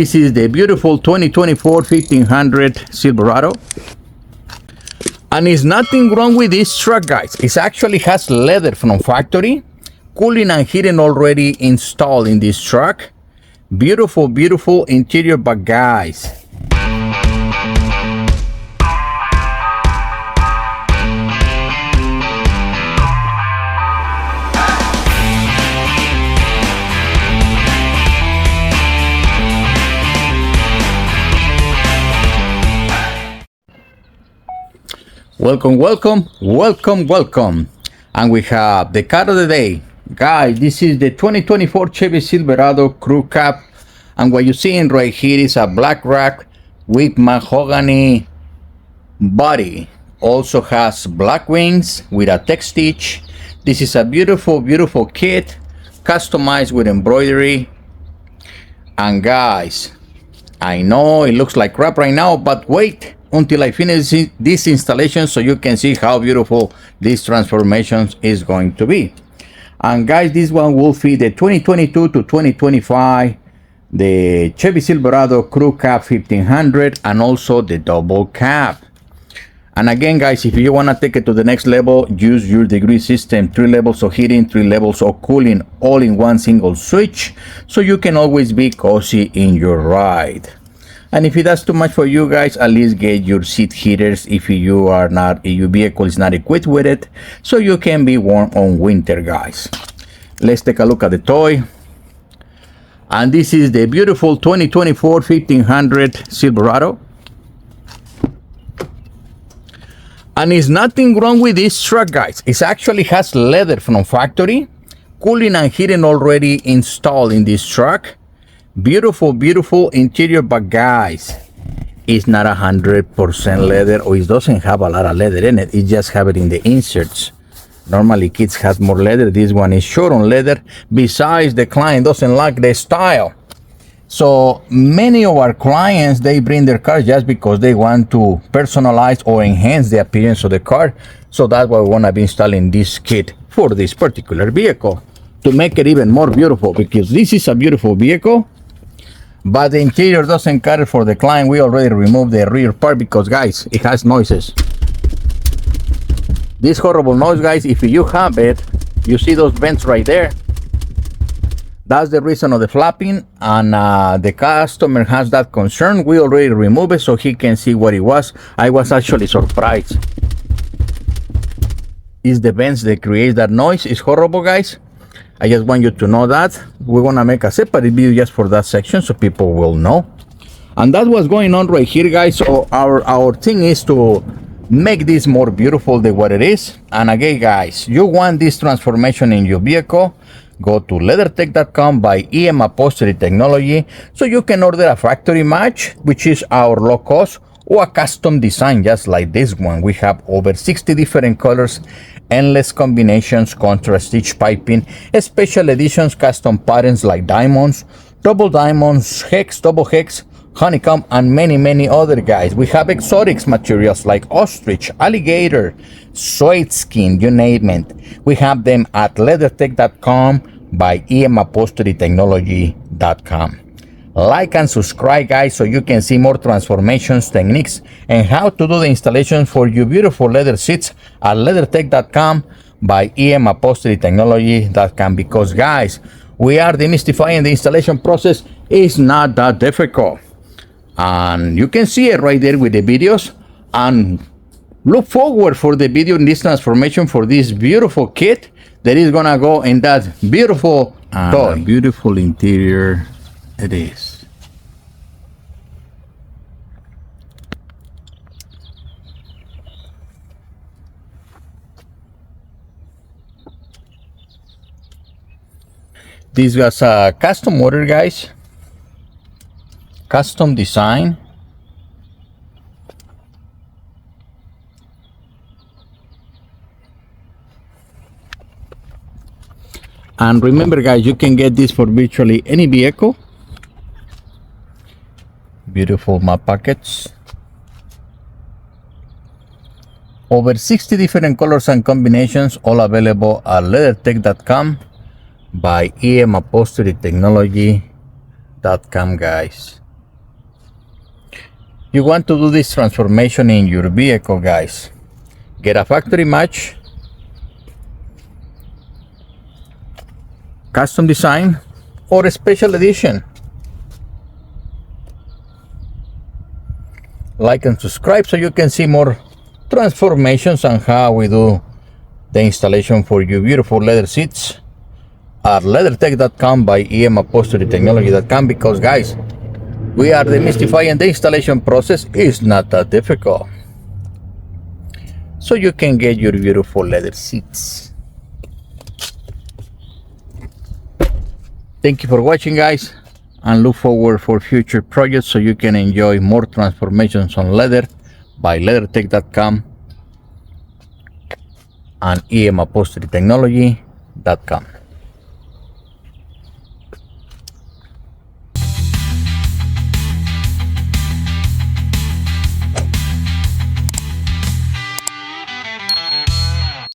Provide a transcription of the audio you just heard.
This is the beautiful 2024 1500 Silverado. And it's nothing wrong with this truck, guys. It actually has leather from factory. Cooling and heating already installed in this truck. Beautiful, beautiful interior, but guys, welcome. And we have the car of the day. Guys, this is the 2024 Chevy Silverado crew cab. And what you're seeing right here is a black rack with mahogany body. Also has black wings with a tech stitch. This is a beautiful, beautiful kit, customized with embroidery. And guys, I know it looks like crap right now, but wait until I finish this installation so you can see how beautiful this transformation is going to be. And guys, this one will fit the 2022 to 2025, the Chevy Silverado crew cab 1500, and also the double cab. And again, guys, if you want to take it to the next level, use your Degreez system. 3 levels of heating, 3 levels of cooling, all in one single switch, so you can always be cozy in your ride. And if that's too much for you guys, at least get your seat heaters if your vehicle is not equipped with it, so you can be warm on winter, guys. Let's take a look at the toy. And this is the beautiful 2024 1500 Silverado. And it's nothing wrong with this truck, guys. It actually has leather from factory. Cooling and heating already installed in this truck. Beautiful, beautiful interior, but guys, it's not 100% leather, or it doesn't have a lot of leather in it. It just have it in the inserts. Normally kits has more leather. This one is short on leather. Besides, the client doesn't like the style. So many of our clients, they bring their cars just because they want to personalize or enhance the appearance of the car. So that's why we want to be installing this kit for this particular vehicle, to make it even more beautiful, because this is a beautiful vehicle. But the interior doesn't cut it for the client. We already removed the rear part because, guys, it has noises. This horrible noise, guys, if you have it, you see those vents right there. That's the reason of the flapping, and the customer has that concern. We already removed it so he can see what it was. I was actually surprised. It's the vents that create that noise. It's horrible, guys. I just want you to know that. We're gonna make a separate video just for that section so people will know. And that's what's going on right here, guys. So our thing is to make this more beautiful than what it is. And again, guys, you want this transformation in your vehicle, go to LeatherTeck.com by Upholstery technology, so you can order a factory match, which is our low cost, or a custom design just like this one. We have over 60 different colors, endless combinations, contrast stitch piping, special editions, custom patterns like diamonds, double diamonds, hex, double hex, honeycomb, and many other, guys. We have exotics materials like ostrich, alligator, suede skin, you name it. We have them at LeatherTeck.com by upholsterytechnology.com. Like and subscribe, guys, so you can see more transformations, techniques, and how to do the installation for your beautiful leather seats at LeatherTeck.com by upholsterytechnology.com, because, guys, we are demystifying the installation process. It's not that difficult. And you can see it right there with the videos. And look forward for the video in this transformation for this beautiful kit that is gonna go in that beautiful toy. Beautiful interior it is. This was a custom order, guys. Custom design. And remember, guys, you can get this for virtually any vehicle. Beautiful map packets. Over 60 different colors and combinations, all available at LeatherTeck.com by upholsterytechnology.com, guys. you want to do this transformation in your vehicle, guys, get a factory match, custom design, or a special edition. Like and subscribe so you can see more transformations on how we do the installation for your beautiful leather seats at LeatherTeck.com by upholsterytechnology.com, because guys, we are demystifying the installation process. Is not that difficult, so you can get your beautiful leather seats. Thank you for watching, guys, and look forward for future projects so you can enjoy more transformations on leather by LeatherTeck.com and upholsterytechnology.com.